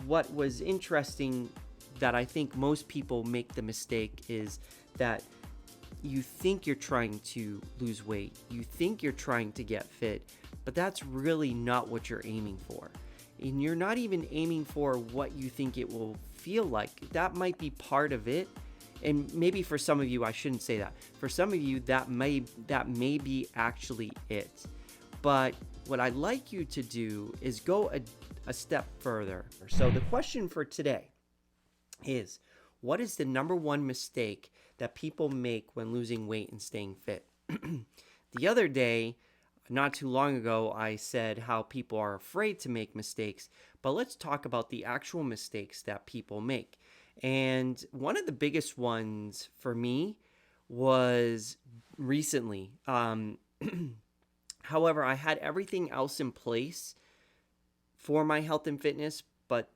what was interesting that I think most people make the mistake is that you think you're trying to lose weight, you think you're trying to get fit, but that's really not what you're aiming for. And you're not even aiming for what you think it will feel like. That might be part of it. And maybe for some of you, I shouldn't say that. For some of you, that may be actually it. But what I'd like you to do is go a step further. So the question for today is, what is the number one mistake that people make when losing weight and staying fit? The other day, not too long ago, I said how people are afraid to make mistakes, but let's talk about the actual mistakes that people make. And one of the biggest ones for me was recently. However, I had everything else in place for my health and fitness, but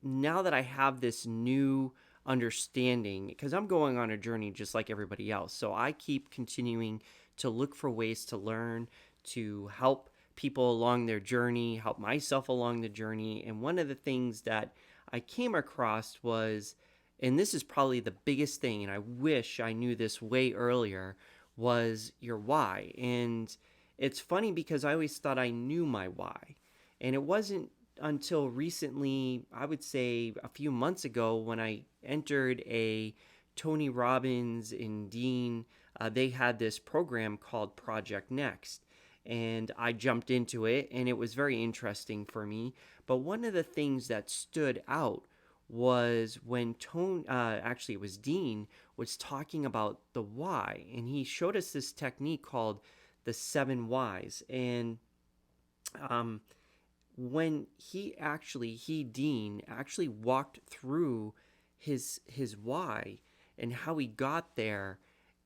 now that I have this new understanding, because I'm going on a journey just like everybody else, so I keep continuing to look for ways to learn, to help people along their journey, help myself along the journey. And one of the things that I came across was, and this is probably the biggest thing, and I wish I knew this way earlier, was your why. And it's funny because I always thought I knew my why. And it wasn't until recently, I would say a few months ago, when I entered a Tony Robbins and Dean, they had this program called Project Next. And I jumped into it, and it was very interesting for me. But one of the things that stood out was when actually it was Dean, was talking about the why. And he showed us this technique called the 7 whys. And when Dean actually walked through his why and how he got there,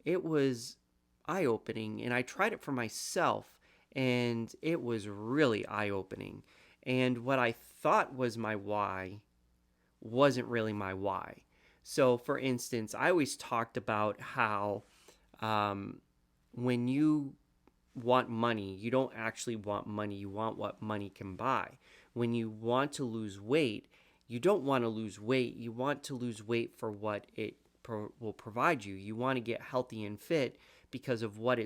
it was eye-opening. And I tried it for myself, and it was really eye-opening. And what I thought was my why wasn't really my why. So, for instance, I always talked about how when you want money, you don't actually want money, you want what money can buy. When you want to lose weight, you don't want to lose weight, you want to lose weight for what it will provide you. You want to get healthy and fit because of what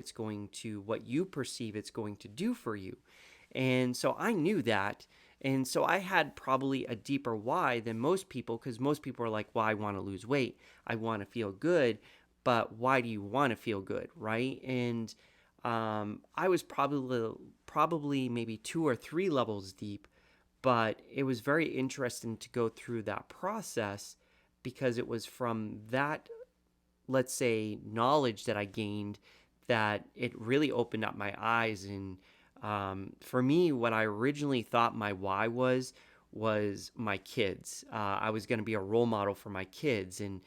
you perceive it's going to do for you. And so I knew that. And so I had probably a deeper why than most people, because most people are like, well, I want to lose weight, I want to feel good, but why do you want to feel good, right? And I was probably maybe 2 or 3 levels deep, but it was very interesting to go through that process, because it was from that, let's say, knowledge that I gained that it really opened up my eyes. And for me, what I originally thought my why was my kids. I was going to be a role model for my kids, and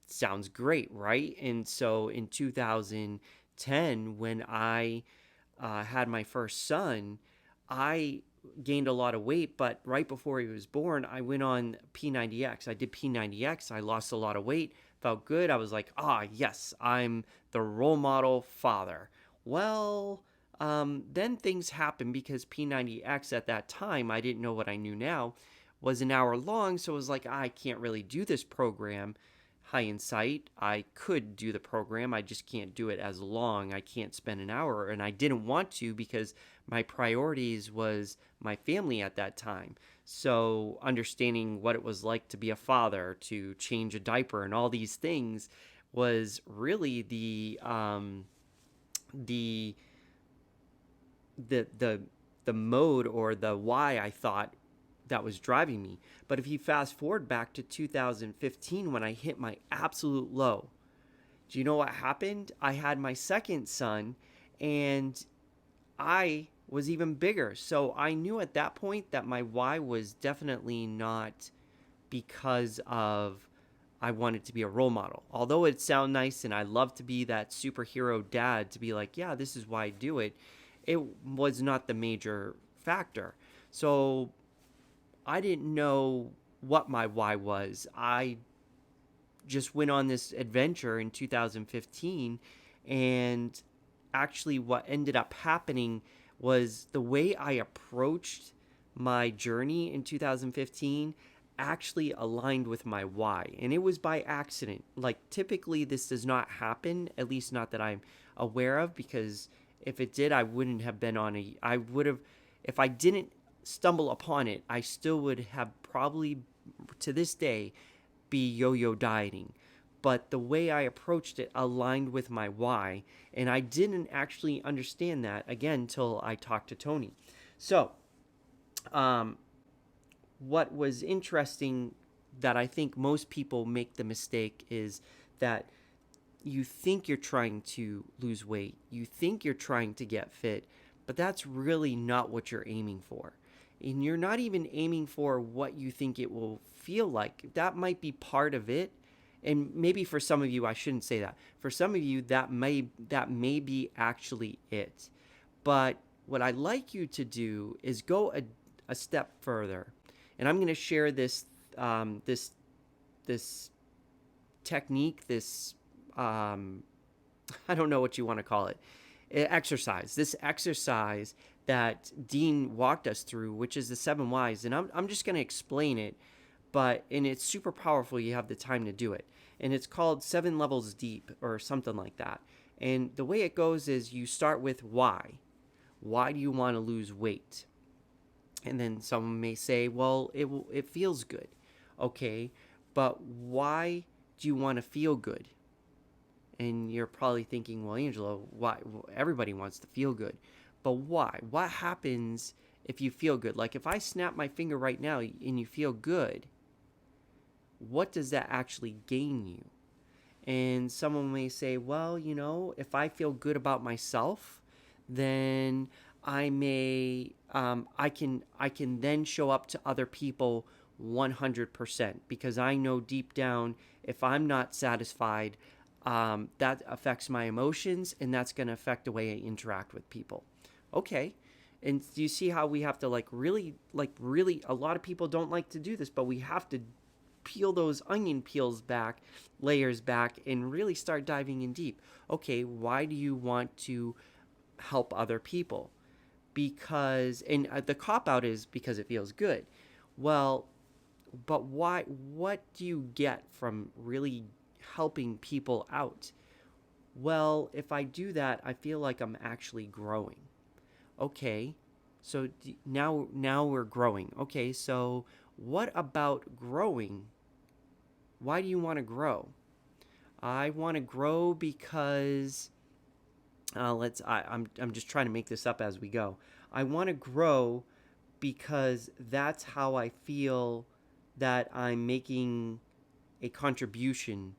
sounds great, right? And so in 2010, when I had my first son, I gained a lot of weight, but right before he was born, I went on P90X. I did P90X. I lost a lot of weight, felt good. I was like, yes, I'm the role model father. Well, then things happened, because P90X at that time, I didn't know what I knew now, was an hour long. So it was like, I can't really do this program. Hindsight, I could do the program, I just can't do it as long. I can't spend an hour, and I didn't want to, because my priorities was my family at that time. So understanding what it was like to be a father, to change a diaper, and all these things was really the mode, or the why I thought that was driving me. But if you fast forward back to 2015, when I hit my absolute low, do you know what happened? I had my second son, and I was even bigger. So I knew at that point that my why was definitely not because of I wanted to be a role model. Although it sounds nice and I love to be that superhero dad, to be like, yeah, this is why I do it, it was not the major factor. So I didn't know what my why was. I just went on this adventure in 2015, and actually what ended up happening was the way I approached my journey in 2015 actually aligned with my why. And it was by accident. Like, typically, this does not happen, at least not that I'm aware of, because if it did, I wouldn't have been on a. I would have, if I didn't stumble upon it, I still would have probably to this day be yo yo dieting. But the way I approached it aligned with my why. And I didn't actually understand that again until I talked to Tony. So, um, what was interesting that I think most people make the mistake is that you think you're trying to lose weight, you think you're trying to get fit, but that's really not what you're aiming for. And you're not even aiming for what you think it will feel like. That might be part of it. And maybe for some of you, I shouldn't say that. For some of you, that may be actually it. But what I'd like you to do is go a step further, and I'm going to share this technique, this I don't know what you want to call it, exercise. This exercise that Dean walked us through, which is the 7 whys, and I'm just going to explain it, and it's super powerful. You have the time to do it, and it's called 7 levels deep or something like that. And the way it goes is you start with why. Why do you want to lose weight? And then someone may say, well, it feels good. Okay, but why do you want to feel good? And you're probably thinking, well, Angelo, why? Everybody wants to feel good. But why? What happens if you feel good? Like, if I snap my finger right now and you feel good, what does that actually gain you? And someone may say, well, if I feel good about myself, then I can then show up to other people 100%, because I know deep down, if I'm not satisfied, that affects my emotions, and that's going to affect the way I interact with people. Okay. And do you see how we have to really, a lot of people don't like to do this, but we have to peel those onion layers back, and really start diving in deep. Okay, why do you want to help other people? Because, and the cop out is because it feels good. Well, but why? What do you get from really helping people out? Well, if I do that, I feel like I'm actually growing. Okay, so now we're growing. Okay, so what about growing? Why do you want to grow? I want to grow because I'm just trying to make this up as we go. I want to grow because that's how I feel that I'm making a contribution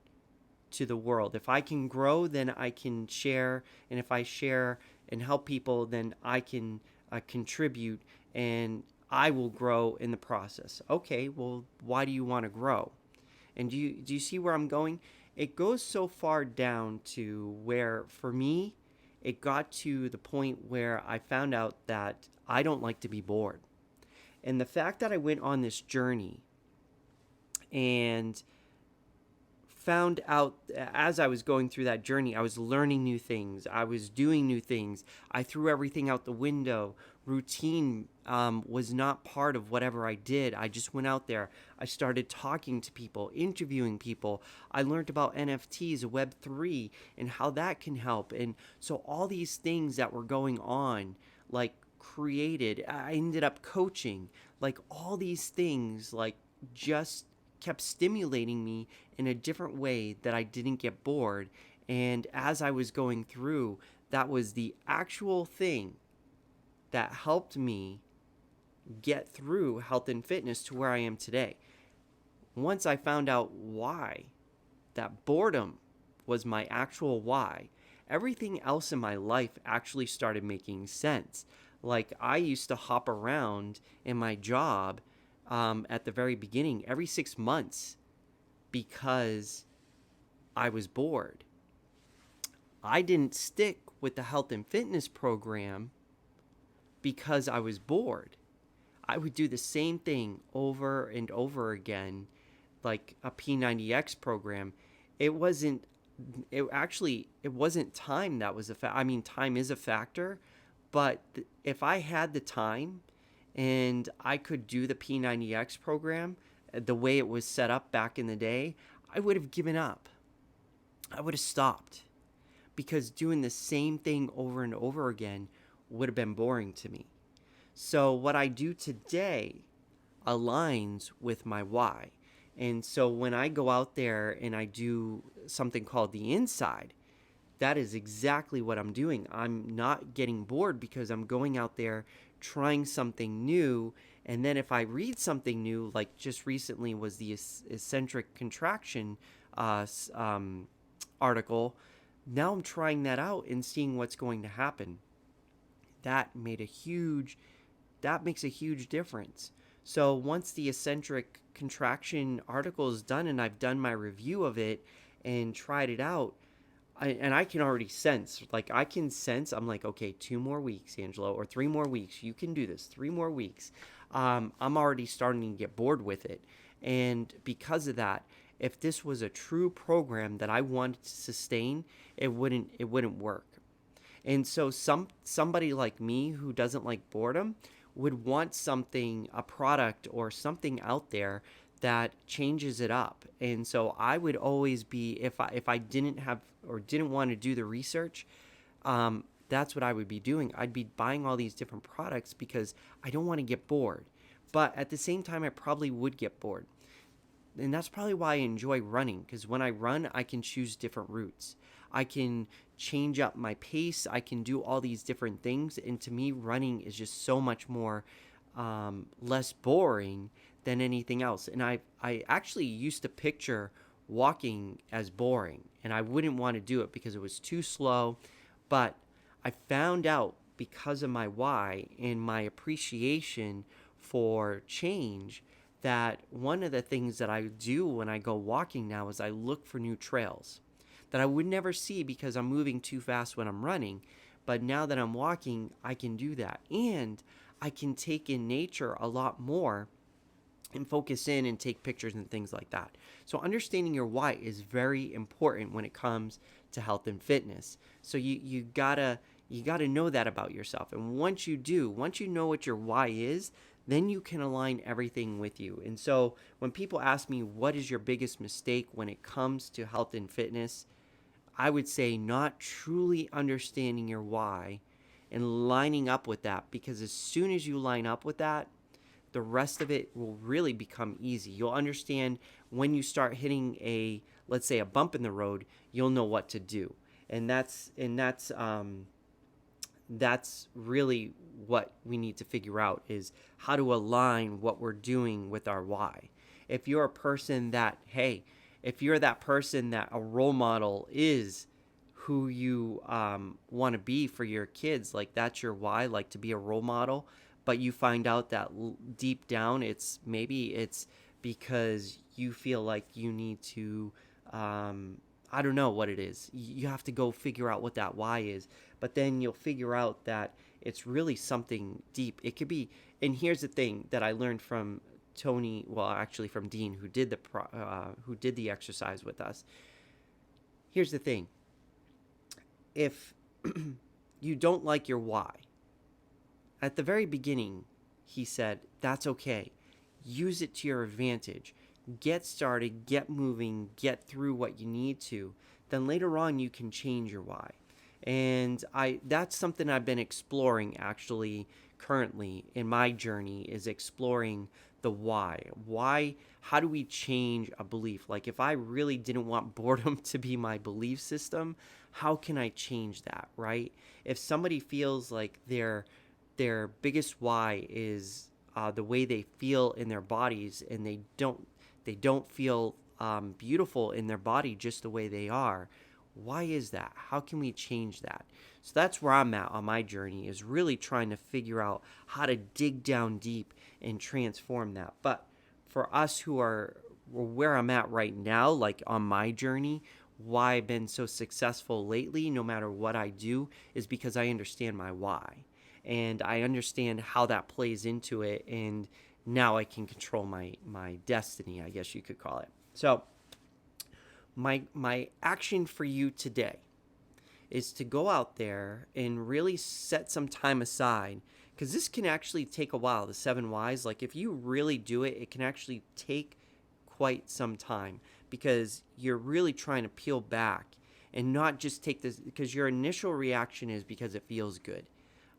to the world. If I can grow, then I can share, and if I share and help people, then I can contribute, and I will grow in the process. Okay, well, why do you want to grow? And do you see where I'm going? It goes so far down to where, for me, it got to the point where I found out that I don't like to be bored. And the fact that I went on this journey and found out, as I was going through that journey, I was learning new things. I was doing new things. I threw everything out the window. Routine was not part of whatever I did. I just went out there. I started talking to people, interviewing people. I learned about NFTs, Web3, and how that can help. And so all these things that were going on, I ended up coaching. All these things, just kept stimulating me in a different way that I didn't get bored. And as I was going through, that was the actual thing that helped me get through health and fitness to where I am today. Once I found out why, that boredom was my actual why, everything else in my life actually started making sense. I used to hop around in my job at the very beginning every 6 months because I was bored. I didn't stick with the health and fitness program because I was bored. I would do the same thing over and over again, like a P90X program. It wasn't time that was a factor. I mean, time is a factor, but if I had the time and I could do the P90X program the way it was set up back in the day, I would have given up. I would have stopped because doing the same thing over and over again would have been boring to me. So, what I do today aligns with my why. And so, when I go out there and I do something called the inside, that is exactly what I'm doing. I'm not getting bored because I'm going out there trying something new. And then if I read something new, like just recently was the eccentric contraction uh, article, now I'm trying that out and seeing what's going to happen. That made a huge, that makes a huge difference. So once the eccentric contraction article is done and I've done my review of it and tried it out, I can already sense, like I can sense, I'm like, okay, 2 more weeks, Angelo, or 3 more weeks. You can do this, 3 more weeks. I'm already starting to get bored with it. And because of that, if this was a true program that I wanted to sustain, it wouldn't work. And so somebody like me who doesn't like boredom would want something, a product or something out there that changes it up. And so I would always be, if I didn't have or didn't want to do the research, that's what I would be doing. I'd be buying all these different products because I don't want to get bored. But at the same time, I probably would get bored. And that's probably why I enjoy running, because when I run, I can choose different routes. I can change up my pace. I can do all these different things. And to me, running is just so much more less boring than anything else. And I actually used to picture walking as boring, and I wouldn't want to do it because it was too slow. But I found out because of my why and my appreciation for change that one of the things that I do when I go walking now is I look for new trails that I would never see because I'm moving too fast when I'm running. But now that I'm walking, I can do that. And I can take in nature a lot more and focus in and take pictures and things like that. So understanding your why is very important when it comes to health and fitness. So you gotta know that about yourself. And once you do, once you know what your why is, then you can align everything with you. And so when people ask me what is your biggest mistake when it comes to health and fitness, I would say not truly understanding your why and lining up with that, because as soon as you line up with that, the rest of it will really become easy. You'll understand when you start hitting let's say a bump in the road, you'll know what to do. And that's really what we need to figure out, is how to align what we're doing with our why. If you're a person that, hey, if you're that person that a role model is who you want to be for your kids, like that's your why, like to be a role model, but you find out that deep down it's because you feel like you need to I don't know what it is. You have to go figure out what that why is, but then you'll figure out that it's really something deep. It could be, and here's the thing that I learned from Tony, well, actually from Dean, who did the exercise with us. Here's the thing: if you don't like your why, at the very beginning, he said, that's okay. Use it to your advantage. Get started, get moving, get through what you need to. Then later on, you can change your why. And that's something I've been exploring actually currently in my journey, is exploring the why. Why, how do we change a belief? Like if I really didn't want boredom to be my belief system, how can I change that, right? If somebody feels like their biggest why is the way they feel in their bodies, and they don't feel beautiful in their body just the way they are. Why is that? How can we change that? So that's where I'm at on my journey, is really trying to figure out how to dig down deep and transform that. But for us who are where I'm at right now, like on my journey, why I've been so successful lately, no matter what I do, is because I understand my why. And I understand how that plays into it. And now I can control my destiny, I guess you could call it. So my action for you today is to go out there and really set some time aside, because this can actually take a while. The 7 whys, like if you really do it, it can actually take quite some time, because you're really trying to peel back and not just take this, because your initial reaction is because it feels good,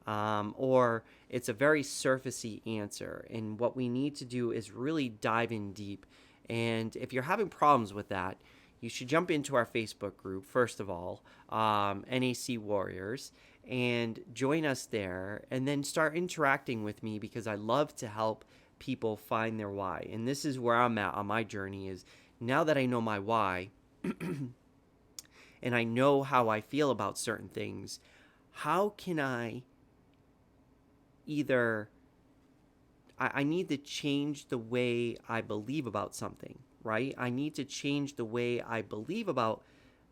or it's a very surfacey answer. And what we need to do is really dive in deep. And if you're having problems with that, you should jump into our Facebook group, first of all, NAC Warriors, and join us there, and then start interacting with me, because I love to help people find their why. And this is where I'm at on my journey, is now that I know my why and I know how I feel about certain things, how can I either I need to change the way I believe about something, right? I need to change the way I believe about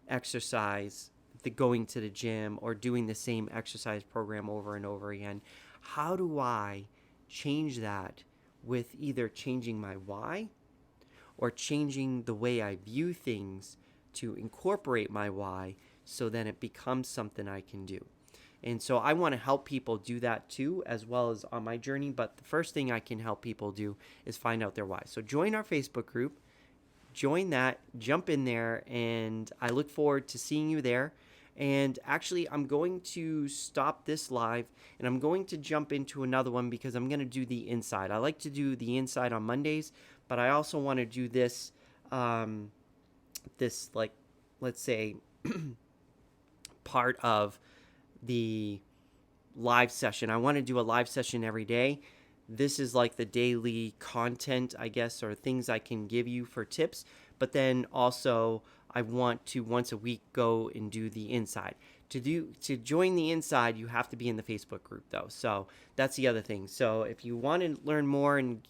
exercise, the going to the gym, or doing the same exercise program over and over again. How do I change that with either changing my why or changing the way I view things to incorporate my why, so then it becomes something I can do? And so I want to help people do that too, as well as on my journey. But the first thing I can help people do is find out their why. So join our Facebook group, join that, jump in there, and I look forward to seeing you there. And actually, I'm going to stop this live, and I'm going to jump into another one, because I'm going to do the inside. I like to do the inside on Mondays, but I also want to do this, like, let's say, part of the live session. I want to do a live session every day. This is like the daily content, I guess, or things I can give you for tips. But then also I want to once a week go and do the inside. To join the inside, you have to be in the Facebook group though. So that's the other thing. So if you want to learn more and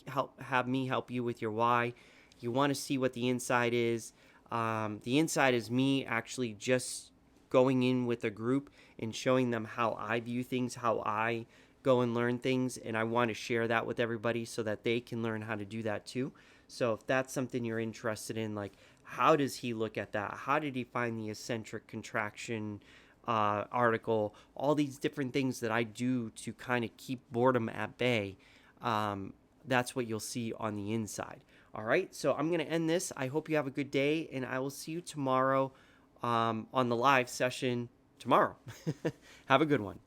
have me help you with your why, you want to see what the inside is. The inside is me actually just going in with a group and showing them how I view things, how I go and learn things, and I want to share that with everybody so that they can learn how to do that too. So if that's something you're interested in, like how does he look at that? How did he find the eccentric contraction article? All these different things that I do to kind of keep boredom at bay. That's what you'll see on the inside. All right, so I'm going to end this. I hope you have a good day, and I will see you tomorrow on the live session tomorrow. Have a good one.